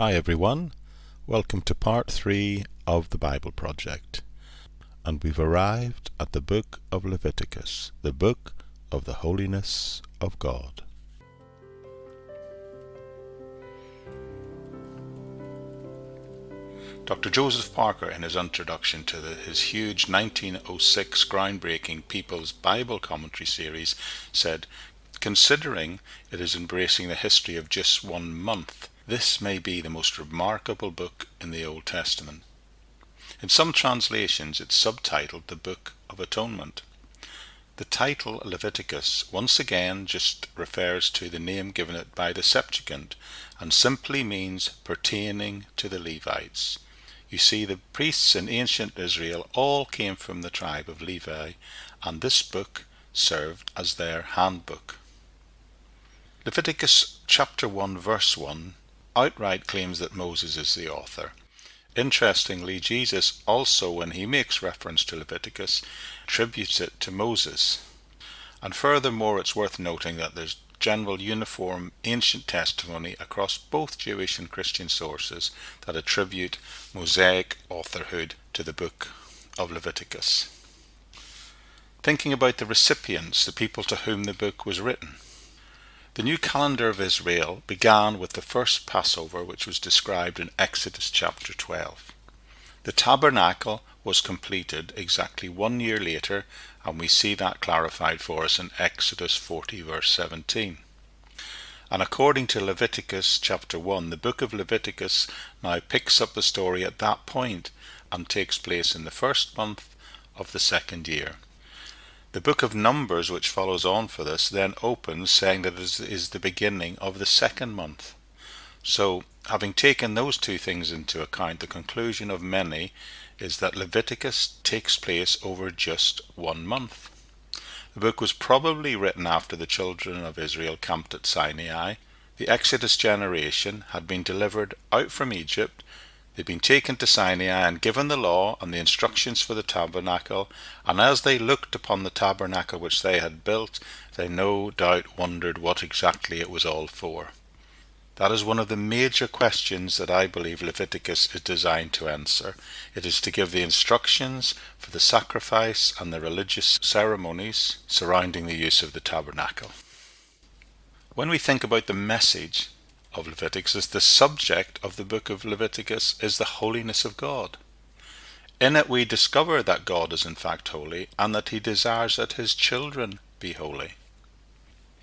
Hi everyone, welcome to part 3 of the Bible Project, and we've arrived at the book of Leviticus, the book of the holiness of God. Dr. Joseph Parker, in his introduction to his huge 1906 groundbreaking People's Bible Commentary series, said, "Considering it is embracing the history of just 1 month, this may be the most remarkable book in the Old Testament." In some translations, it's subtitled the Book of Atonement. The title Leviticus once again just refers to the name given it by the Septuagint and simply means pertaining to the Levites. You see, the priests in ancient Israel all came from the tribe of Levi, and this book served as their handbook. Leviticus chapter 1 verse 1 outright claims that Moses is the author. Interestingly, Jesus also, when he makes reference to Leviticus, attributes it to Moses. And furthermore, it's worth noting that there's general uniform ancient testimony across both Jewish and Christian sources that attribute Mosaic authorhood to the book of Leviticus. Thinking about the recipients, the people to whom the book was written. The new calendar of Israel began with the first Passover, which was described in Exodus chapter 12. The tabernacle was completed exactly 1 year later, and we see that clarified for us in Exodus 40 verse 17. And according to Leviticus chapter 1, the book of Leviticus now picks up the story at that point and takes place in the first month of the second year. The book of Numbers, which follows on for this, then opens saying that it is the beginning of the second month. So, having taken those two things into account, the conclusion of many is that Leviticus takes place over just 1 month. The book was probably written after the children of Israel camped at Sinai. The Exodus generation had been delivered out from Egypt. They'd been taken to Sinai and given the law and the instructions for the tabernacle, and as they looked upon the tabernacle which they had built, they no doubt wondered what exactly it was all for. That is one of the major questions that I believe Leviticus is designed to answer. It is to give the instructions for the sacrifice and the religious ceremonies surrounding the use of the tabernacle. When we think about the message of Leviticus, the subject of the book of Leviticus is the holiness of God. In it we discover that God is in fact holy and that he desires that his children be holy.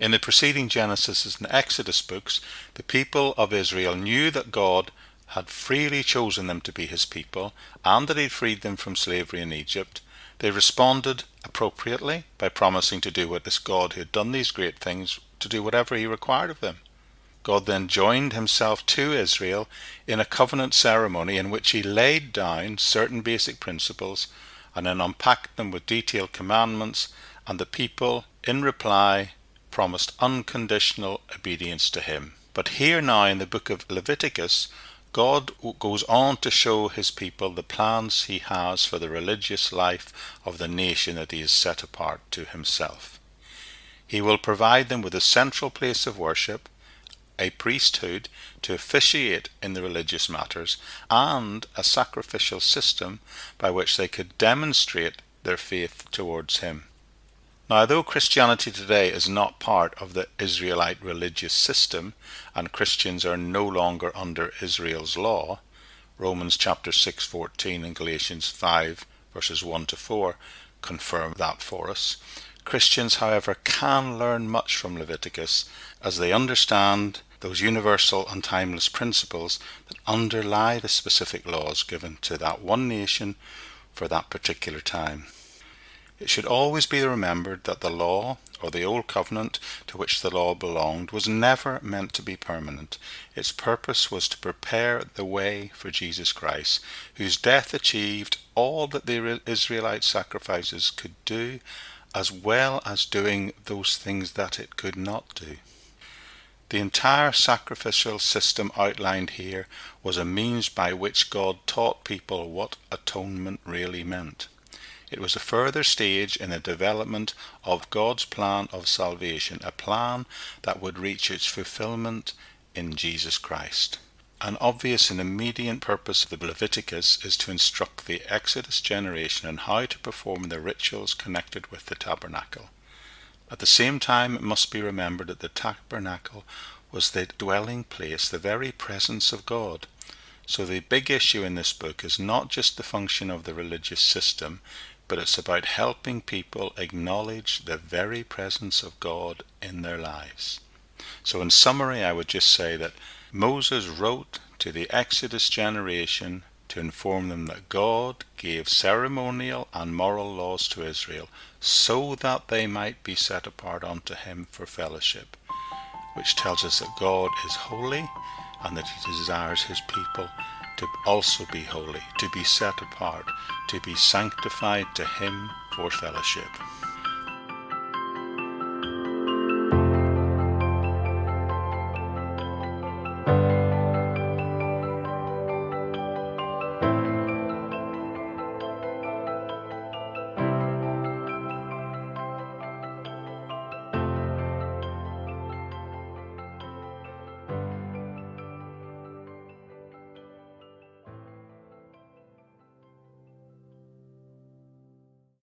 In the preceding Genesis and Exodus books, the people of Israel knew that God had freely chosen them to be his people and that he'd freed them from slavery in Egypt. They responded appropriately by promising to do what this God who had done these great things, to do whatever he required of them. God then joined himself to Israel in a covenant ceremony in which he laid down certain basic principles and then unpacked them with detailed commandments, and the people, in reply, promised unconditional obedience to him. But here now in the book of Leviticus, God goes on to show his people the plans he has for the religious life of the nation that he has set apart to himself. He will provide them with a central place of worship, a priesthood to officiate in the religious matters, and a sacrificial system by which they could demonstrate their faith towards him. Now, though Christianity today is not part of the Israelite religious system, and Christians are no longer under Israel's law, Romans chapter 6:14 and Galatians 5 verses 1 to 4 confirm that for us. Christians, however, can learn much from Leviticus as they understand those universal and timeless principles that underlie the specific laws given to that one nation for that particular time. It should always be remembered that the law, or the old covenant to which the law belonged, was never meant to be permanent. Its purpose was to prepare the way for Jesus Christ, whose death achieved all that the Israelite sacrifices could do, as well as doing those things that it could not do. The entire sacrificial system outlined here was a means by which God taught people what atonement really meant. It was a further stage in the development of God's plan of salvation, a plan that would reach its fulfillment in Jesus Christ. An obvious and immediate purpose of the Leviticus is to instruct the Exodus generation on how to perform the rituals connected with the tabernacle. At the same time, it must be remembered that the tabernacle was the dwelling place, the very presence of God. So the big issue in this book is not just the function of the religious system, but it's about helping people acknowledge the very presence of God in their lives. So in summary, I would just say that Moses wrote to the Exodus generation to inform them that God gave ceremonial and moral laws to Israel so that they might be set apart unto him for fellowship, which tells us that God is holy and that he desires his people to also be holy, to be set apart, to be sanctified to him for fellowship.